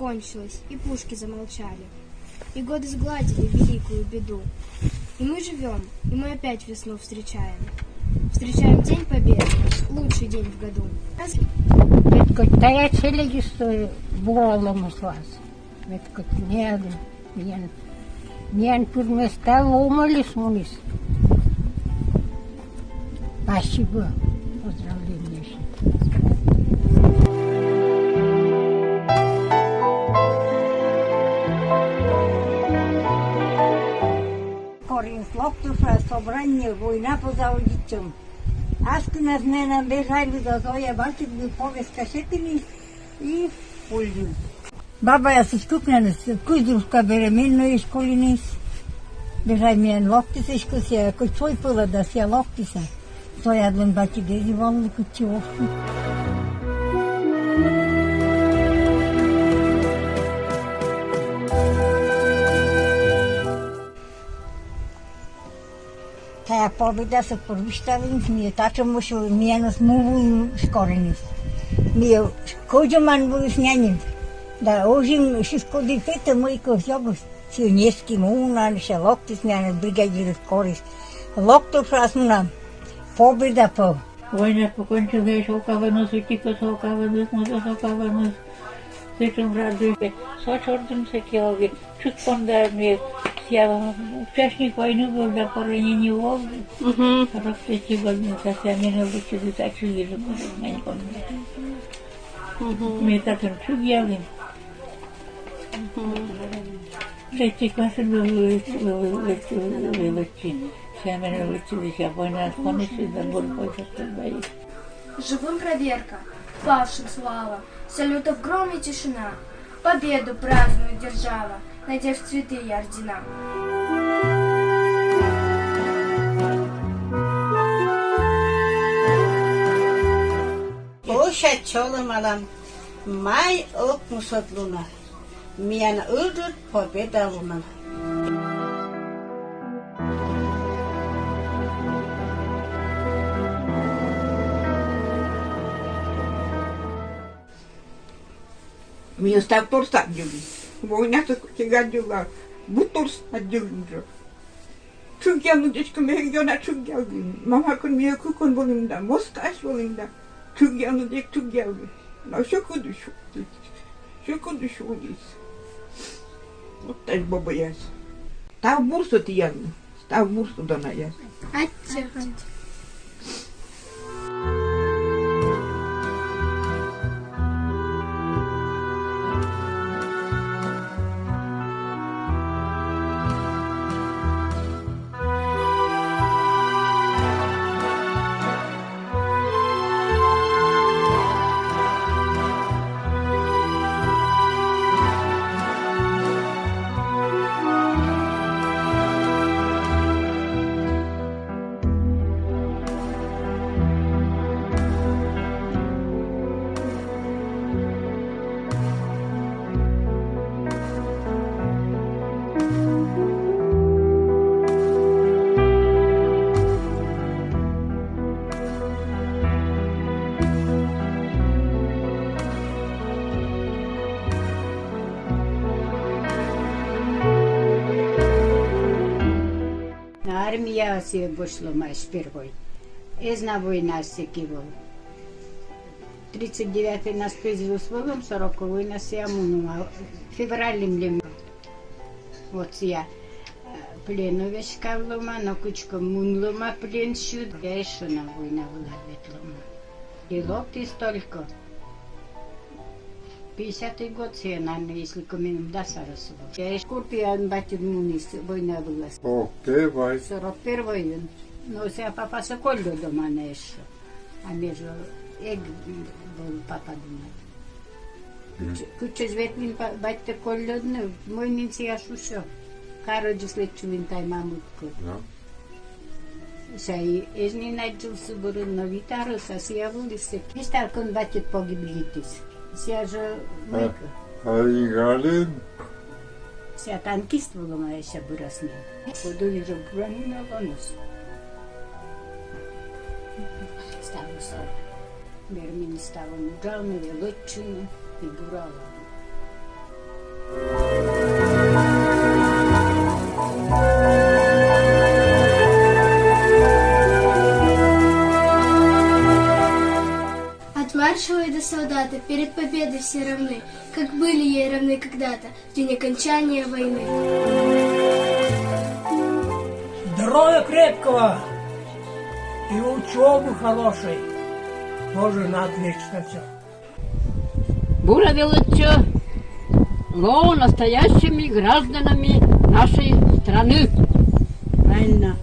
кончилась, и пушки замолчали. И годы сгладили великую беду. И мы живем, и мы опять весну встречаем. Встречаем День Победы, лучший день в году. Та я цілі що буолому слаз. Мен пürmesta умолис мунис. Спасибо. Поздравления. Локтуша собрание война по заудитчам. Аз нас не набежали до тоя бачи би повест касетини и пользу. Баба я се скупнена с куздруска беременно и школинис. Бежай ми ен локтиса искуся, кој твој пила да си локтиса. Тој адлен бачи гези волни кучи овку. Тая победа се порвиштавин, ми е тача мушо, ми е нас муву скоренис. Ми е коđoman буду снянин. Да ожим шискоди фета мојко сјогос. Сионески муна, ше локти сняна, бригадир скорис. Локто шасмуна, победа по. Война покончилась, окаваност, утика со окаваност, мото со окаваност. Сечем радујте, со чорден се келови, чук понда ми сјава, учашник војну бил да поранени овде. Рокте година, се мене лучи да тачу лежу, мене помне. Ми татен чук јавим. Трети класен вилучи. Се мене лучи да се војна конечи да борбојка стабаи. Живым проверка, павшим слава, салютов гром и тишина. Победу празднует держава, надев цветы и ордена. Oša čolom alam, maj ok musotluna. Mijan öldür pobeda luna. Minä sitä torsta jyvi. Voi nähdä, kun se gadjulla. Bu torsta jyvi. Çünkü deşke mehgona çünkü. Mama kun miye kukun bolimda. Moskaş bolimda. Çünkü dek çünkü. Na şoku düşü. Şoku düşü olis. Ottaş baba yaz. Tav bursu tiyan. Tav bursu dona yaz. Атя. Армия се бошлома первой. Една война се кивал. 39 нас призвал свогом, 40 война се амунума. Февралим ли вот я пленовеш кавлома, но кучко мунлома плен шуд. Я еще на война была ветлома. И локти столько. 50-й год се наверное, если коменом да сарасувал. Я Скорпион батюр мунис война была. Окей, бай. 41-й. Но сега папа се колјо дома нешто. А межу ег был папа дома. Куче зветнин бајте колјодне, мојнин сега шушо. Кароđe slečuvin taj mamutko. Ja. Sa i ežni nađul su borun na vitaru, sa si javuli se. Ništa kon baćet pogiblitis. Сега же майка. Галин. Сега танкист волома еше бурасни. Подули же бурани на вонос. Ставу са. Бермин ставу нуджални, велочини и бурала. От маршала и до солдата перед победой все равны, как были ей равны когда-то в день окончания войны. Здоровья крепкого и учебы хорошей. Тоже на отлично все. Выразился настоящими гражданами нашей страны. Правильно.